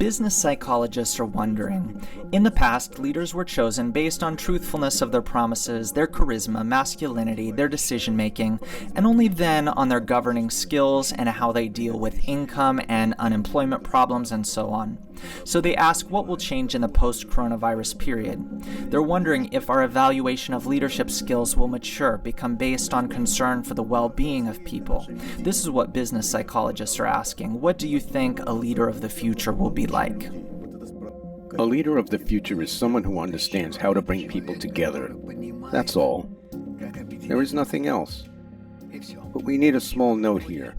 business psychologists are wondering, in the past, leaders were chosen based on truthfulness of their promises, their charisma, masculinity, their decision-making, and only then on their governing skills and how they deal with income and unemployment problems and so on. So they ask what will change in the post-coronavirus period. They're wondering if our evaluation of leadership skills will mature, become based on concern for the well-being of people. This is what business psychologists are asking. What do you think a leader of the future will be like? A leader of the future is someone who understands how to bring people together. That's all. There is nothing else. But we need a small note here.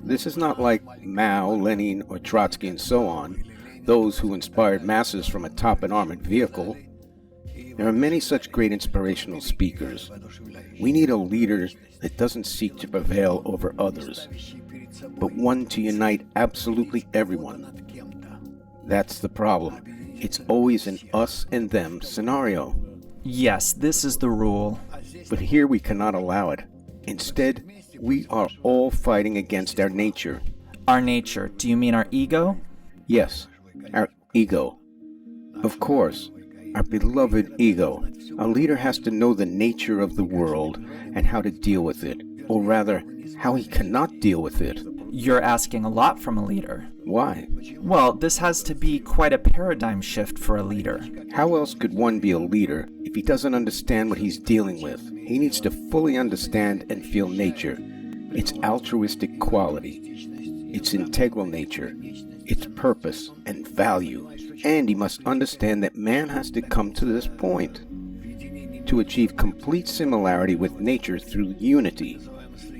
This is not like Mao, Lenin, or Trotsky and so on, those who inspired masses from atop an armored vehicle. There are many such great inspirational speakers. We need a leader that doesn't seek to prevail over others, but one to unite absolutely everyone. That's the problem. It's always an us and them scenario. Yes, this is the rule. But here we cannot allow it. Instead, we are all fighting against our nature. Our nature, do you mean our ego? Yes, our ego. Of course, our beloved ego. A leader has to know the nature of the world and how to deal with it, or rather, how he cannot deal with it. You're asking a lot from a leader. Why? Well, this has to be quite a paradigm shift for a leader. How else could one be a leader if he doesn't understand what he's dealing with? He needs to fully understand and feel nature, its altruistic quality, its integral nature, its purpose and value. And he must understand that man has to come to this point to achieve complete similarity with nature through unity,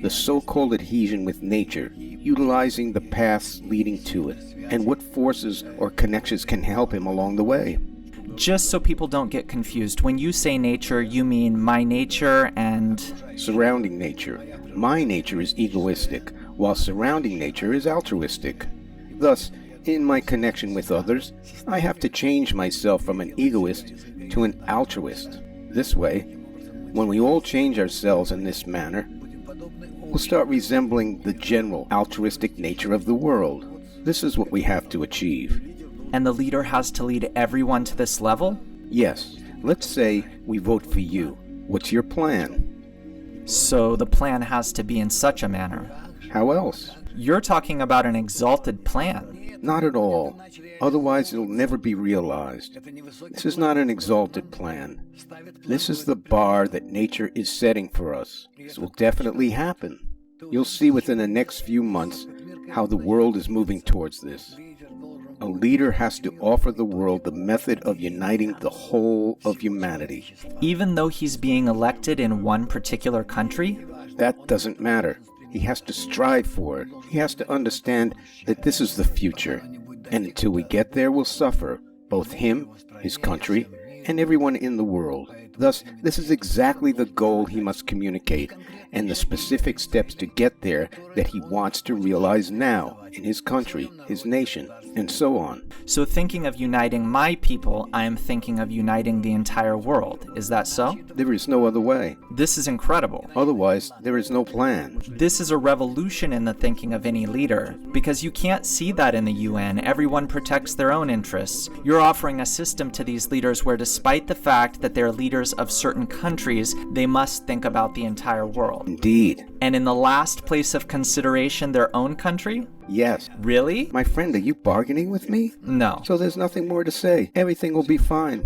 the so-called adhesion with nature, utilizing the paths leading to it, and what forces or connections can help him along the way. Just so people don't get confused, when you say nature, you mean my nature and... Surrounding nature. My nature is egoistic, while surrounding nature is altruistic. Thus, in my connection with others, I have to change myself from an egoist to an altruist. This way, when we all change ourselves in this manner, we'll start resembling the general altruistic nature of the world. This is what we have to achieve. And the leader has to lead everyone to this level? Yes. Let's say we vote for you. What's your plan? So the plan has to be in such a manner. How else? You're talking about an exalted plan. Not at all. Otherwise it'll never be realized. This is not an exalted plan. This is the bar that nature is setting for us. This will definitely happen. You'll see within the next few months how the world is moving towards this. A leader has to offer the world the method of uniting the whole of humanity. Even though he's being elected in one particular country? That doesn't matter. He has to strive for it. He has to understand that this is the future. And until we get there, we'll suffer. Both him, his country, and everyone in the world. Thus, this is exactly the goal he must communicate, and the specific steps to get there that he wants to realize now, in his country, his nation, and so on. So thinking of uniting my people, I am thinking of uniting the entire world. Is that so? There is no other way. This is incredible. Otherwise, there is no plan. This is a revolution in the thinking of any leader, because you can't see that in the UN. Everyone protects their own interests. You're offering a system to these leaders where, despite the fact that they're leaders of certain countries, they must think about the entire world. Indeed. And in the last place of consideration, their own country? Yes. Really? My friend, are you bargaining with me? No. So there's nothing more to say. Everything will be fine.